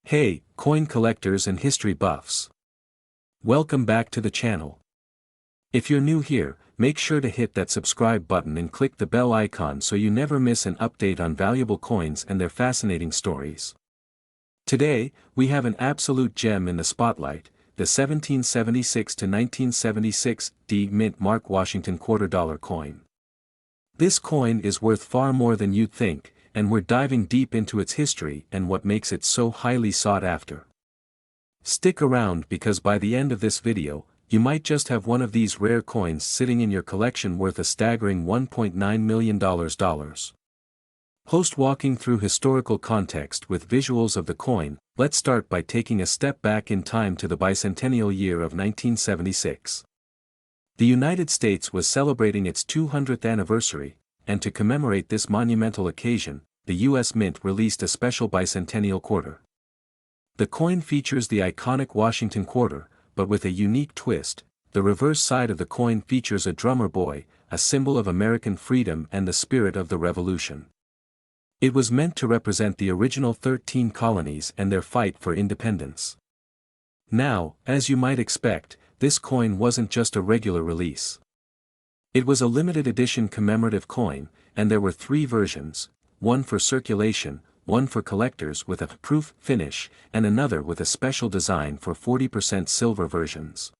Hey, coin collectors and history buffs. Welcome back to the channel. If you're new here, make sure to hit that subscribe button and click the bell icon so you never miss an update on valuable coins and their fascinating stories. Today, we have an absolute gem in the spotlight, the 1776 to 1976 D Mint Washington Quarter Dollar coin. This coin is worth far more than you'd think, and we're diving deep into its history and what makes it so highly sought after. Stick around because by the end of this video, you might just have one of these rare coins sitting in your collection worth a staggering $1.9 million. Post walking through historical context with visuals of the coin, let's start by taking a step back in time to the bicentennial year of 1976. The United States was celebrating its 200th anniversary, and to commemorate this monumental occasion, the U.S. Mint released a special bicentennial quarter. The coin features the iconic Washington Quarter, but with a unique twist. The reverse side of the coin features a drummer boy, a symbol of American freedom and the spirit of the Revolution. It was meant to represent the original 13 colonies and their fight for independence. Now, as you might expect, this coin wasn't just a regular release. It was a limited edition commemorative coin, and there were three versions, one for circulation, one for collectors with a proof finish, and another with a special design for 40% silver versions.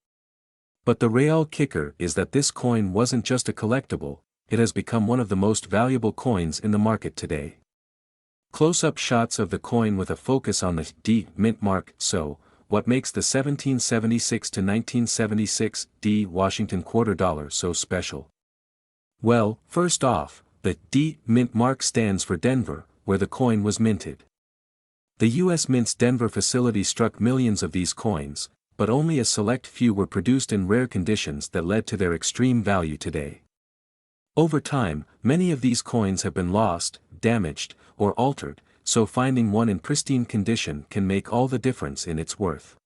But the real kicker is that this coin wasn't just a collectible, it has become one of the most valuable coins in the market today. Close-up shots of the coin with a focus on the D Mint mark. So, what makes the 1776 to 1976 D Washington Quarter Dollar so special? Well, first off, the D Mint mark stands for Denver, where the coin was minted. The U.S. Mint's Denver facility struck millions of these coins, but only a select few were produced in rare conditions that led to their extreme value today. Over time, many of these coins have been lost, damaged, or altered, so finding one in pristine condition can make all the difference in its worth.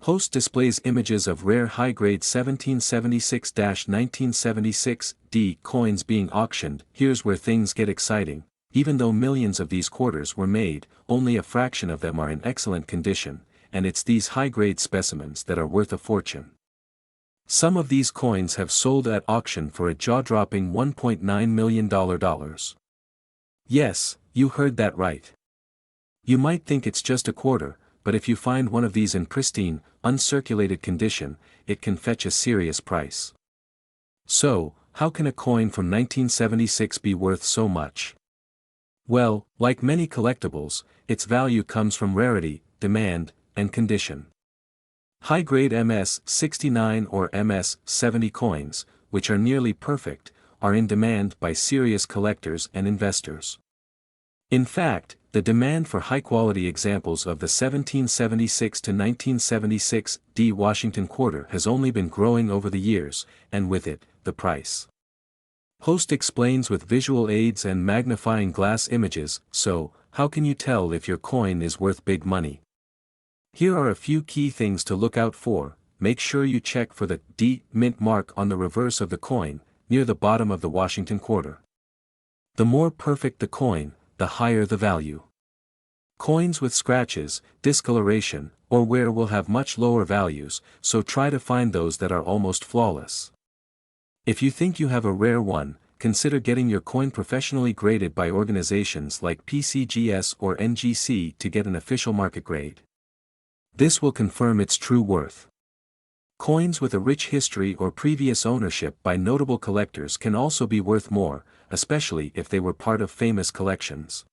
Post displays images of rare high-grade 1776-1976 D coins being auctioned. Here's where things get exciting. Even though millions of these quarters were made, only a fraction of them are in excellent condition, and it's these high-grade specimens that are worth a fortune. Some of these coins have sold at auction for a jaw-dropping $1.9 million. Yes, you heard that right. You might think it's just a quarter, but if you find one of these in pristine, uncirculated condition, it can fetch a serious price. So, how can a coin from 1976 be worth so much? Well, like many collectibles, its value comes from rarity, demand, and condition. High-grade MS-69 or MS-70 coins, which are nearly perfect, are in demand by serious collectors and investors. In fact, the demand for high-quality examples of the 1776 to 1976 D Washington Quarter has only been growing over the years, and with it, the price. Post explains with visual aids and magnifying glass images. So, how can you tell if your coin is worth big money? Here are a few key things to look out for. Make sure you check for the D Mint mark on the reverse of the coin, near the bottom of the Washington Quarter. The more perfect the coin, the higher the value. Coins with scratches, discoloration, or wear will have much lower values, so try to find those that are almost flawless. If you think you have a rare one, consider getting your coin professionally graded by organizations like PCGS or NGC to get an official market grade. This will confirm its true worth. Coins with a rich history or previous ownership by notable collectors can also be worth more, especially if they were part of famous collections.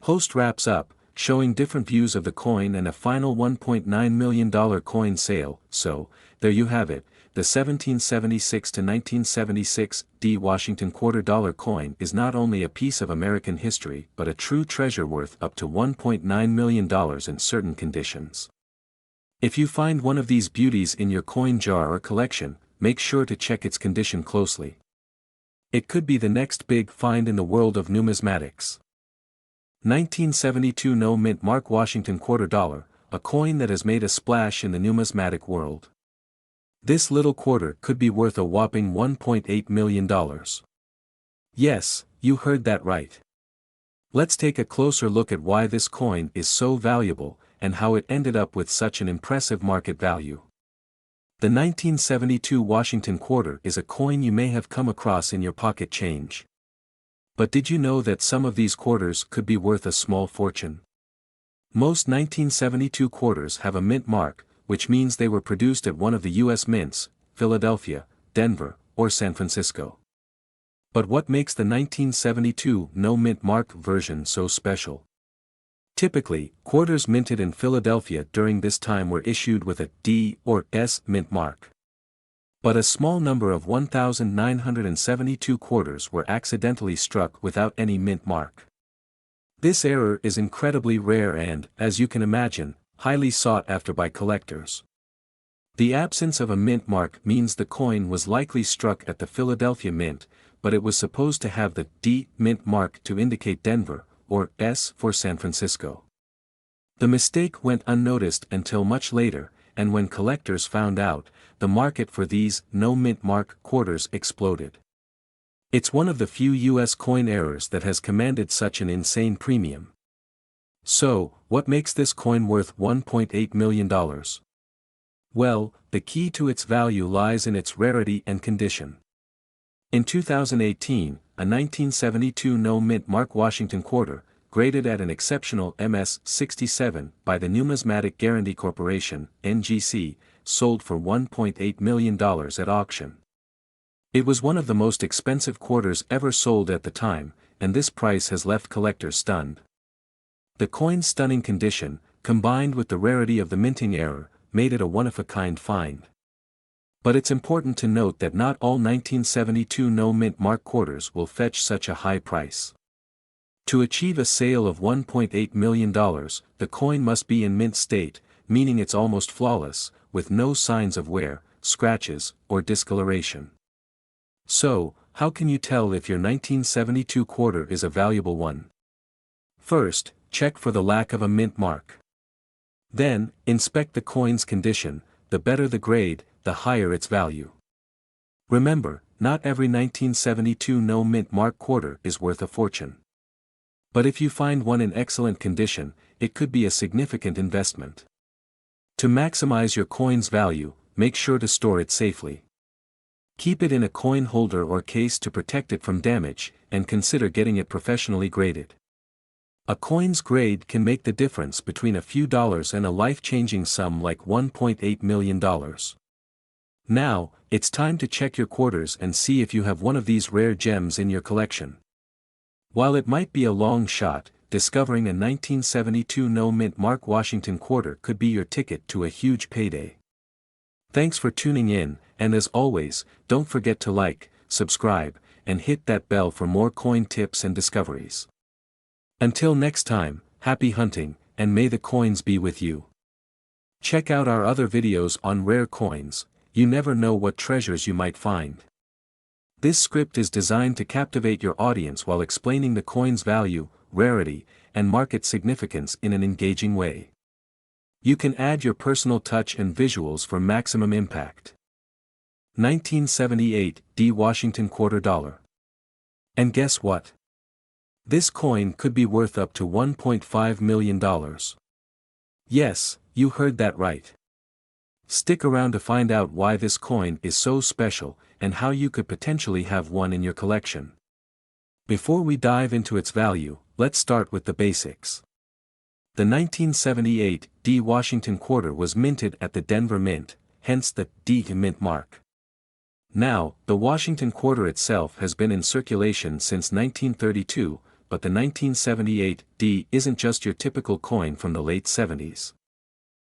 Post wraps up, showing different views of the coin and a final $1.9 million coin sale. So, there you have it, the 1776 to 1976 D Washington Quarter Dollar coin is not only a piece of American history but a true treasure worth up to $1.9 million in certain conditions. If you find one of these beauties in your coin jar or collection, make sure to check its condition closely. It could be the next big find in the world of numismatics. 1972 No Mint Washington Quarter Dollar, a coin that has made a splash in the numismatic world. This little quarter could be worth a whopping $1.8 million. Yes, you heard that right. Let's take a closer look at why this coin is so valuable, and how it ended up with such an impressive market value. The 1972 Washington Quarter is a coin you may have come across in your pocket change. But did you know that some of these quarters could be worth a small fortune? Most 1972 quarters have a mint mark, which means they were produced at one of the U.S. mints, Philadelphia, Denver, or San Francisco. But what makes the 1972 no mint mark version so special? Typically, quarters minted in Philadelphia during this time were issued with a D or S mint mark. But a small number of 1,972 quarters were accidentally struck without any mint mark. This error is incredibly rare and, as you can imagine, highly sought after by collectors. The absence of a mint mark means the coin was likely struck at the Philadelphia Mint, but it was supposed to have the D mint mark to indicate Denver, or S for San Francisco. The mistake went unnoticed until much later, and when collectors found out, the market for these no mint mark quarters exploded. It's one of the few U.S. coin errors that has commanded such an insane premium. So, what makes this coin worth $1.8 million? Well, the key to its value lies in its rarity and condition. In 2018, a 1972 no mint mark Washington Quarter, graded at an exceptional MS 67 by the Numismatic Guarantee Corporation, NGC, sold for $1.8 million at auction. It was one of the most expensive quarters ever sold at the time, and this price has left collectors stunned. The coin's stunning condition, combined with the rarity of the minting error, made it a one-of-a-kind find. But it's important to note that not all 1972 no mint mark quarters will fetch such a high price. To achieve a sale of $1.8 million, the coin must be in mint state, meaning it's almost flawless, with no signs of wear, scratches, or discoloration. So, how can you tell if your 1972 quarter is a valuable one? First, check for the lack of a mint mark. Then, inspect the coin's condition. The better the grade, the higher its value. Remember, not every 1972 no mint mark quarter is worth a fortune. But if you find one in excellent condition, it could be a significant investment. To maximize your coin's value, make sure to store it safely. Keep it in a coin holder or case to protect it from damage, and consider getting it professionally graded. A coin's grade can make the difference between a few dollars and a life-changing sum like $1.8 million. Now, it's time to check your quarters and see if you have one of these rare gems in your collection. While it might be a long shot, discovering a 1972 no mint mark Washington Quarter could be your ticket to a huge payday. Thanks for tuning in, and as always, don't forget to like, subscribe, and hit that bell for more coin tips and discoveries. Until next time, happy hunting, and may the coins be with you. Check out our other videos on rare coins. You never know what treasures you might find. This script is designed to captivate your audience while explaining the coin's value, rarity, and market significance in an engaging way. You can add your personal touch and visuals for maximum impact. 1978 D Washington Quarter Dollar. And guess what? This coin could be worth up to $1.5 million. Yes, you heard that right. Stick around to find out why this coin is so special, and how you could potentially have one in your collection. Before we dive into its value, let's start with the basics. The 1978 D Washington Quarter was minted at the Denver Mint, hence the D mint mark. Now, the Washington Quarter itself has been in circulation since 1932, but the 1978 D isn't just your typical coin from the late 70s.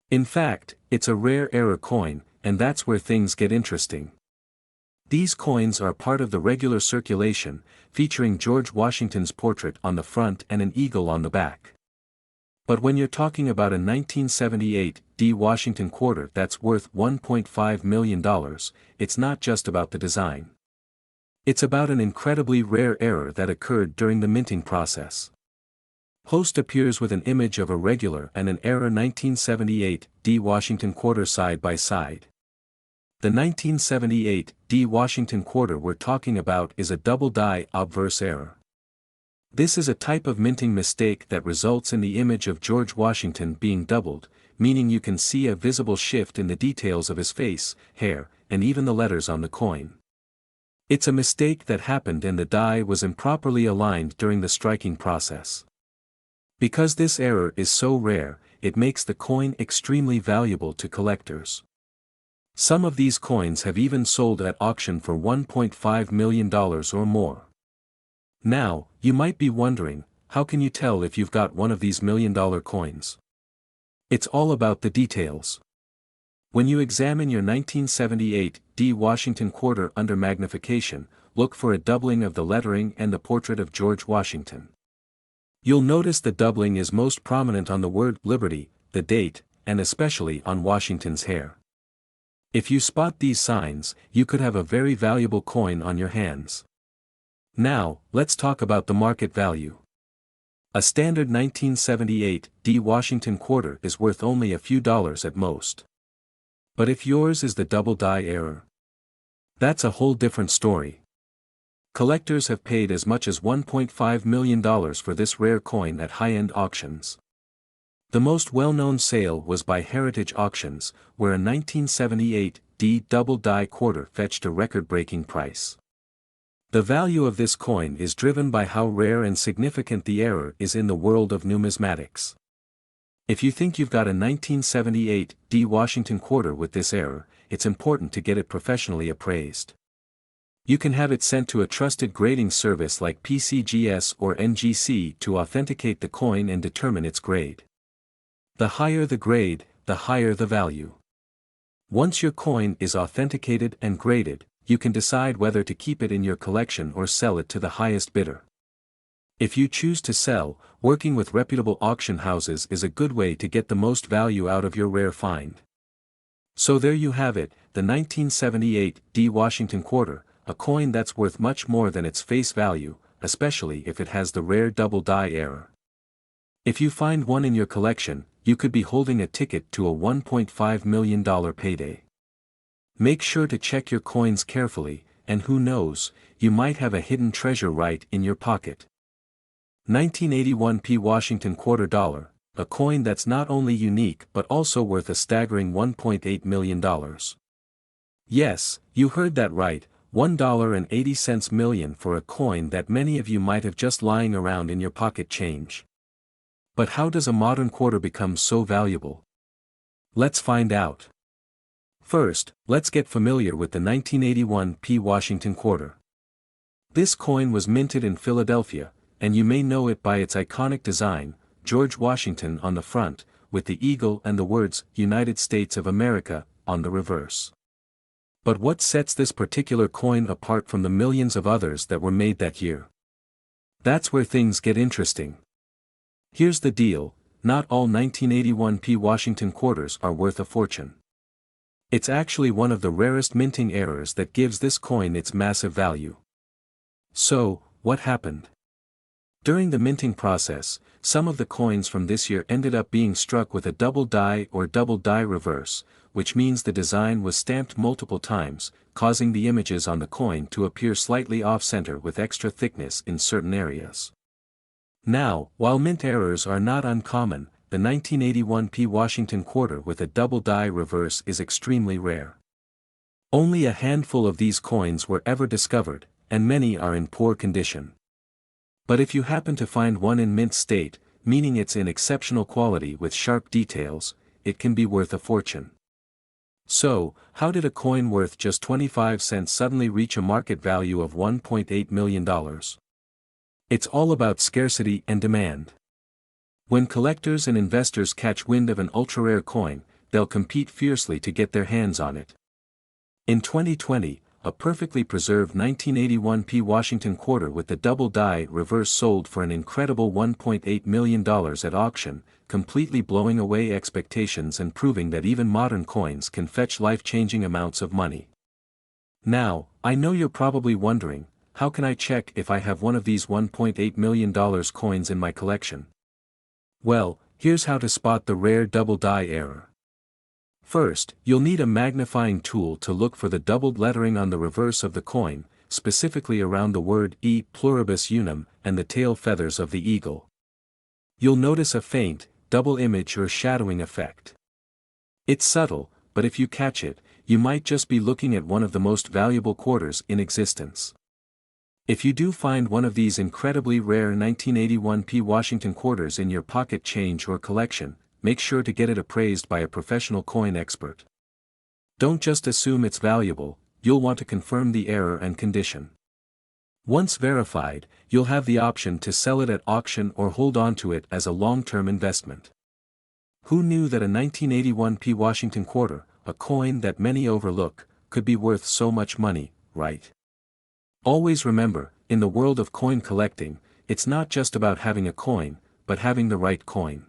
In fact, it's a rare era coin, and that's where things get interesting. These coins are part of the regular circulation, featuring George Washington's portrait on the front and an eagle on the back. But when you're talking about a 1978 D Washington Quarter that's worth $1.5 million, it's not just about the design. It's about an incredibly rare error that occurred during the minting process. Post appears with an image of a regular and an error 1978 D Washington Quarter side by side. The 1978 D Washington Quarter we're talking about is a double die obverse error. This is a type of minting mistake that results in the image of George Washington being doubled, meaning you can see a visible shift in the details of his face, hair, and even the letters on the coin. It's a mistake that happened and the die was improperly aligned during the striking process. Because this error is so rare, it makes the coin extremely valuable to collectors. Some of these coins have even sold at auction for $1.5 million or more. Now, you might be wondering, how can you tell if you've got one of these million-dollar coins? It's all about the details. When you examine your 1978 D Washington Quarter under magnification, look for a doubling of the lettering and the portrait of George Washington. You'll notice the doubling is most prominent on the word Liberty, the date, and especially on Washington's hair. If you spot these signs, you could have a very valuable coin on your hands. Now, let's talk about the market value. A standard 1978 D Washington Quarter is worth only a few dollars at most. But if yours is the double die error, that's a whole different story. Collectors have paid as much as $1.5 million for this rare coin at high-end auctions. The most well-known sale was by Heritage Auctions, where a 1978 D double die quarter fetched a record-breaking price. The value of this coin is driven by how rare and significant the error is in the world of numismatics. If you think you've got a 1978 D Washington Quarter with this error, it's important to get it professionally appraised. You can have it sent to a trusted grading service like PCGS or NGC to authenticate the coin and determine its grade. The higher the grade, the higher the value. Once your coin is authenticated and graded, you can decide whether to keep it in your collection or sell it to the highest bidder. If you choose to sell, working with reputable auction houses is a good way to get the most value out of your rare find. So there you have it, the 1978 D Washington Quarter, a coin that's worth much more than its face value, especially if it has the rare double die error. If you find one in your collection, you could be holding a ticket to a $1.5 million payday. Make sure to check your coins carefully, and who knows, you might have a hidden treasure right in your pocket. 1981 P Washington Quarter Dollar, a coin that's not only unique but also worth a staggering $1.8 million. Yes, you heard that right, $1.80 million for a coin that many of you might have just lying around in your pocket change. But how does a modern quarter become so valuable? Let's find out. First, let's get familiar with the 1981 P Washington Quarter. This coin was minted in Philadelphia, and you may know it by its iconic design, George Washington on the front, with the eagle and the words, United States of America, on the reverse. But what sets this particular coin apart from the millions of others that were made that year? That's where things get interesting. Here's the deal, not all 1981 P Washington Quarters are worth a fortune. It's actually one of the rarest minting errors that gives this coin its massive value. So, what happened? During the minting process, some of the coins from this year ended up being struck with a double die or double die reverse, which means the design was stamped multiple times, causing the images on the coin to appear slightly off-center with extra thickness in certain areas. Now, while mint errors are not uncommon, the 1981 P Washington Quarter with a double die reverse is extremely rare. Only a handful of these coins were ever discovered, and many are in poor condition. But if you happen to find one in mint state, meaning it's in exceptional quality with sharp details, it can be worth a fortune. So, how did a coin worth just 25 cents suddenly reach a market value of $1.8 million? It's all about scarcity and demand. When collectors and investors catch wind of an ultra-rare coin, they'll compete fiercely to get their hands on it. In 2020, a perfectly preserved 1981 P Washington Quarter with the double die reverse sold for an incredible $1.8 million at auction, completely blowing away expectations and proving that even modern coins can fetch life-changing amounts of money. Now, I know you're probably wondering, how can I check if I have one of these $1.8 million coins in my collection? Well, here's how to spot the rare double die error. First, you'll need a magnifying tool to look for the doubled lettering on the reverse of the coin, specifically around the word e pluribus unum and the tail feathers of the eagle. You'll notice a faint, double image or shadowing effect. It's subtle, but if you catch it, you might just be looking at one of the most valuable quarters in existence. If you do find one of these incredibly rare 1981 P Washington quarters in your pocket change or collection, make sure to get it appraised by a professional coin expert. Don't just assume it's valuable, you'll want to confirm the error and condition. Once verified, you'll have the option to sell it at auction or hold on to it as a long-term investment. Who knew that a 1981 P Washington quarter, a coin that many overlook, could be worth so much money, right? Always remember, in the world of coin collecting, it's not just about having a coin, but having the right coin.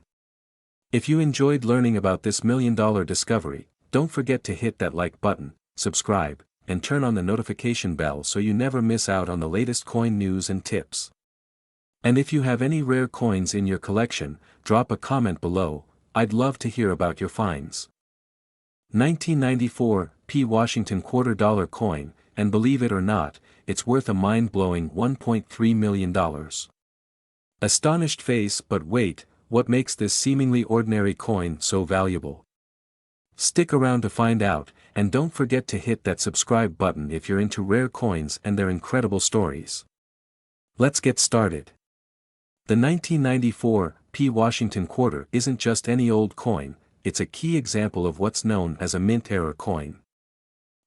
If you enjoyed learning about this million-dollar discovery, don't forget to hit that like button, subscribe, and turn on the notification bell so you never miss out on the latest coin news and tips. And if you have any rare coins in your collection, drop a comment below, I'd love to hear about your finds. 1994 P Washington quarter dollar coin, and believe it or not, it's worth a mind-blowing $1.3 million. Astonished face, but wait, what makes this seemingly ordinary coin so valuable? Stick around to find out, and don't forget to hit that subscribe button if you're into rare coins and their incredible stories. Let's get started. The 1994 P Washington quarter isn't just any old coin, it's a key example of what's known as a mint-era coin.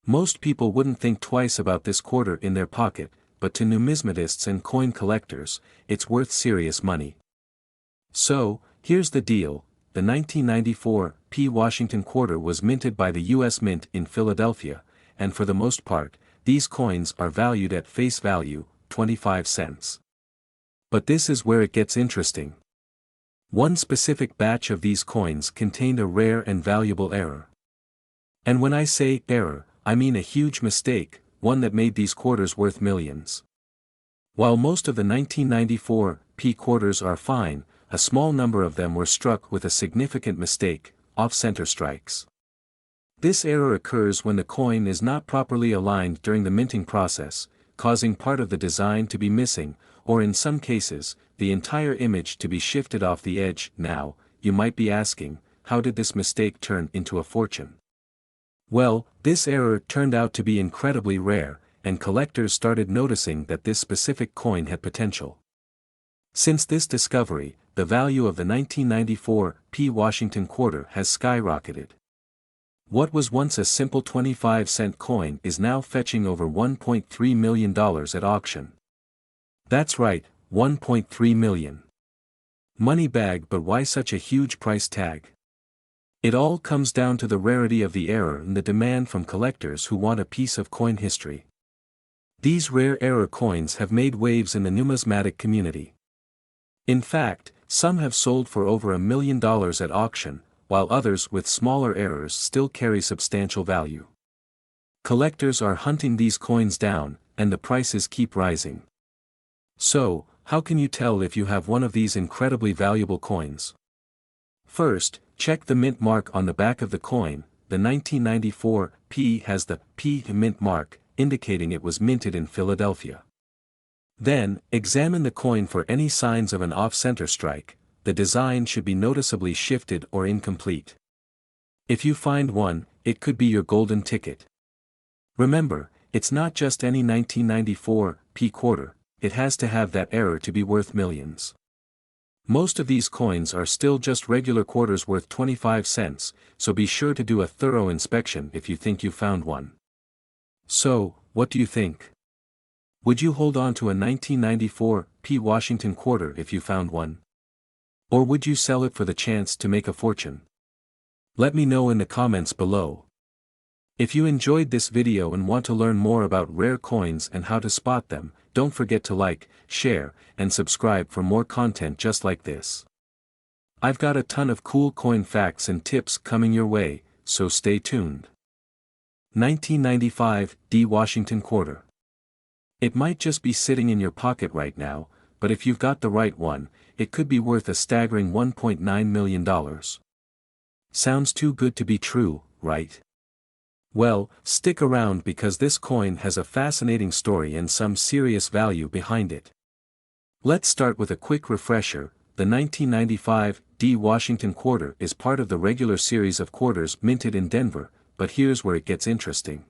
Most people wouldn't think twice about this quarter in their pocket, but to numismatists and coin collectors, it's worth serious money. So, here's the deal. The 1994 P Washington quarter was minted by the U.S. Mint in Philadelphia, and for the most part, these coins are valued at face value, 25 cents. But this is where it gets interesting. One specific batch of these coins contained a rare and valuable error. And when I say error, I mean a huge mistake, one that made these quarters worth millions. While most of the 1994 P quarters are fine, a small number of them were struck with a significant mistake, off-center strikes. This error occurs when the coin is not properly aligned during the minting process, causing part of the design to be missing, or in some cases, the entire image to be shifted off the edge. Now, you might be asking, how did this mistake turn into a fortune? Well, this error turned out to be incredibly rare, and collectors started noticing that this specific coin had potential. Since this discovery, the value of the 1994 P Washington quarter has skyrocketed. What was once a simple 25-cent coin is now fetching over $1.3 million at auction. That's right, $1.3 million. Money bag, but why such a huge price tag? It all comes down to the rarity of the error and the demand from collectors who want a piece of coin history. These rare error coins have made waves in the numismatic community. In fact, some have sold for over $1 million at auction, while others with smaller errors still carry substantial value. Collectors are hunting these coins down, and the prices keep rising. So, how can you tell if you have one of these incredibly valuable coins? First, check the mint mark on the back of the coin. The 1994 P has the P mint mark, indicating it was minted in Philadelphia. Then, examine the coin for any signs of an off-center strike. The design should be noticeably shifted or incomplete. If you find one, it could be your golden ticket. Remember, it's not just any 1994 P quarter, it has to have that error to be worth millions. Most of these coins are still just regular quarters worth 25 cents, so be sure to do a thorough inspection if you think you found one. So, what do you think? Would you hold on to a 1994 P Washington quarter if you found one? Or would you sell it for the chance to make a fortune? Let me know in the comments below. If you enjoyed this video and want to learn more about rare coins and how to spot them, don't forget to like, share, and subscribe for more content just like this. I've got a ton of cool coin facts and tips coming your way, so stay tuned. 1995 D Washington quarter. It might just be sitting in your pocket right now, but if you've got the right one, it could be worth a staggering $1.9 million. Sounds too good to be true, right? Well, stick around because this coin has a fascinating story and some serious value behind it. Let's start with a quick refresher. The 1995 D Washington Quarter is part of the regular series of quarters minted in Denver, but here's where it gets interesting.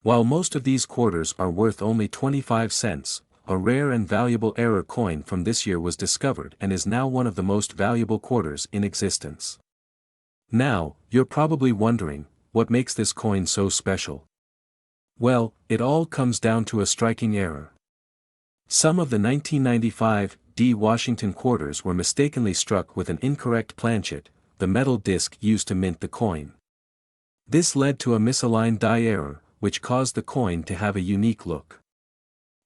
While most of these quarters are worth only 25 cents, a rare and valuable error coin from this year was discovered and is now one of the most valuable quarters in existence. Now, you're probably wondering, what makes this coin so special? Well, it all comes down to a striking error. Some of the 1995 D Washington quarters were mistakenly struck with an incorrect planchet, the metal disc used to mint the coin. This led to a misaligned die error, which caused the coin to have a unique look.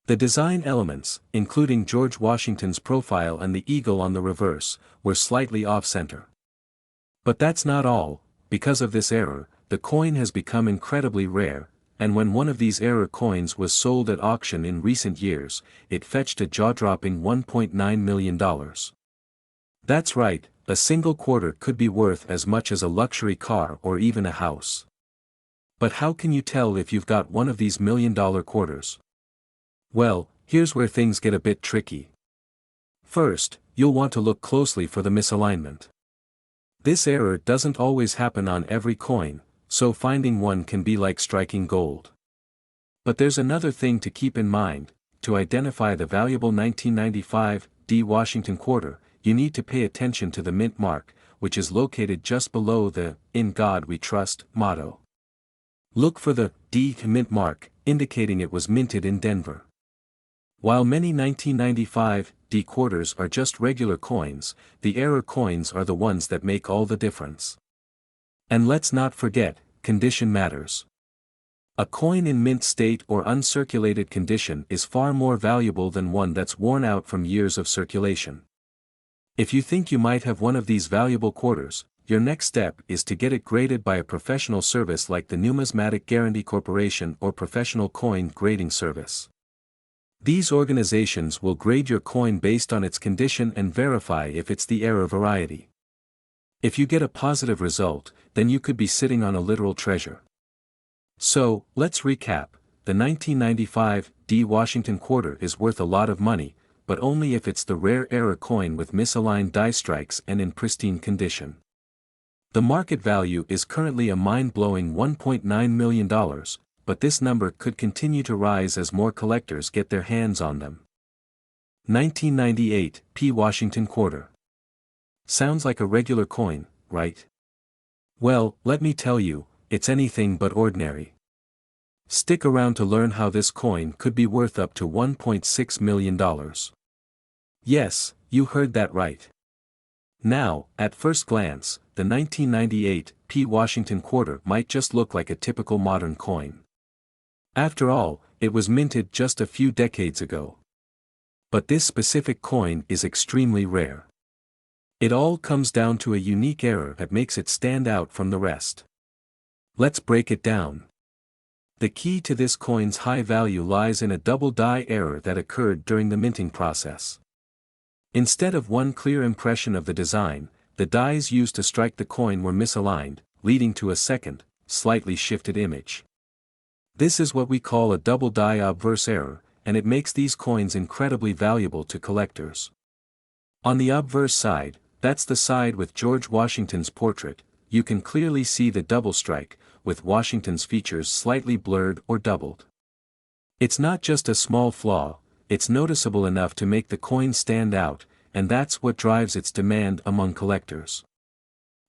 The design elements, including George Washington's profile and the eagle on the reverse, were slightly off-center. But that's not all. Because of this error, the coin has become incredibly rare, and when one of these error coins was sold at auction in recent years, it fetched a jaw-dropping $1.9 million. That's right, a single quarter could be worth as much as a luxury car or even a house. But how can you tell if you've got one of these million-dollar quarters? Well, here's where things get a bit tricky. First, you'll want to look closely for the misalignment. This error doesn't always happen on every coin, so finding one can be like striking gold. But there's another thing to keep in mind. To identify the valuable 1995 D Washington quarter, you need to pay attention to the mint mark, which is located just below the "In God We Trust" motto. Look for the D mint mark, indicating it was minted in Denver. While many 1995 D quarters are just regular coins, the error coins are the ones that make all the difference. And let's not forget, condition matters. A coin in mint state or uncirculated condition is far more valuable than one that's worn out from years of circulation. If you think you might have one of these valuable quarters, your next step is to get it graded by a professional service like the Numismatic Guarantee Corporation or Professional Coin Grading Service. These organizations will grade your coin based on its condition and verify if it's the error variety. If you get a positive result, then you could be sitting on a literal treasure. So, let's recap. The 1995 D Washington quarter is worth a lot of money, but only if it's the rare error coin with misaligned die strikes and in pristine condition. The market value is currently a mind-blowing $1.9 million, but this number could continue to rise as more collectors get their hands on them. 1998 P Washington quarter. Sounds like a regular coin, right? Well, let me tell you, it's anything but ordinary. Stick around to learn how this coin could be worth up to $1.6 million. Yes, you heard that right. Now, at first glance, the 1998 P Washington quarter might just look like a typical modern coin. After all, it was minted just a few decades ago. But this specific coin is extremely rare. It all comes down to a unique error that makes it stand out from the rest. Let's break it down. The key to this coin's high value lies in a double die error that occurred during the minting process. Instead of one clear impression of the design, the dies used to strike the coin were misaligned, leading to a second, slightly shifted image. This is what we call a double die obverse error, and it makes these coins incredibly valuable to collectors. On the obverse side, that's the side with George Washington's portrait, you can clearly see the double strike, with Washington's features slightly blurred or doubled. It's not just a small flaw, it's noticeable enough to make the coin stand out, and that's what drives its demand among collectors.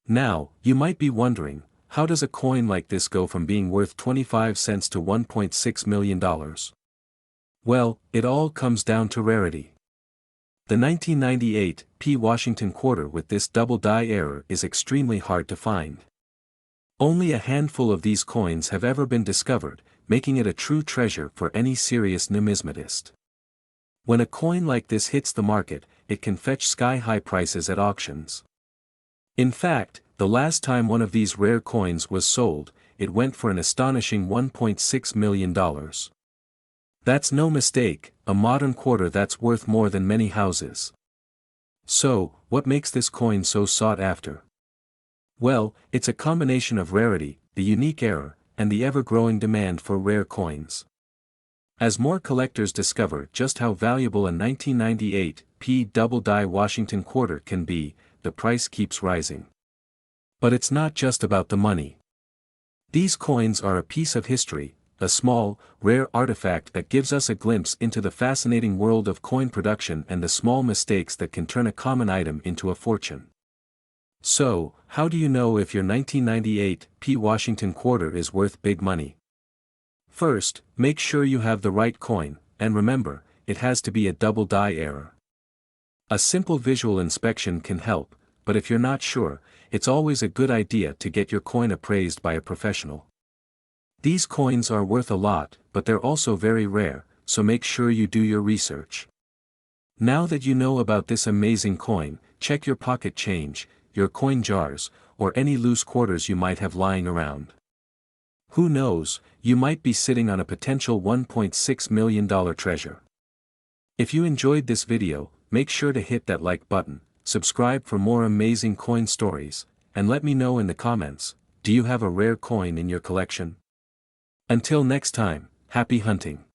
Now, you might be wondering, how does a coin like this go from being worth 25 cents to $1.6 million? Well, it all comes down to rarity. The 1998 P Washington quarter with this double die error is extremely hard to find. Only a handful of these coins have ever been discovered, making it a true treasure for any serious numismatist. When a coin like this hits the market, it can fetch sky-high prices at auctions. In fact, the last time one of these rare coins was sold, it went for an astonishing $1.6 million. That's no mistake, a modern quarter that's worth more than many houses. So, what makes this coin so sought after? Well, it's a combination of rarity, the unique error, and the ever-growing demand for rare coins. As more collectors discover just how valuable a 1998 P double die Washington quarter can be, the price keeps rising. But it's not just about the money. These coins are a piece of history, a small, rare artifact that gives us a glimpse into the fascinating world of coin production and the small mistakes that can turn a common item into a fortune. So, how do you know if your 1998 P Washington quarter is worth big money? First, make sure you have the right coin, and remember, it has to be a double die error. A simple visual inspection can help, but if you're not sure, it's always a good idea to get your coin appraised by a professional. These coins are worth a lot, but they're also very rare, so make sure you do your research. Now that you know about this amazing coin, check your pocket change, your coin jars, or any loose quarters you might have lying around. Who knows, you might be sitting on a potential $1.6 million treasure. If you enjoyed this video, make sure to hit that like button, subscribe for more amazing coin stories, and let me know in the comments, do you have a rare coin in your collection? Until next time, happy hunting.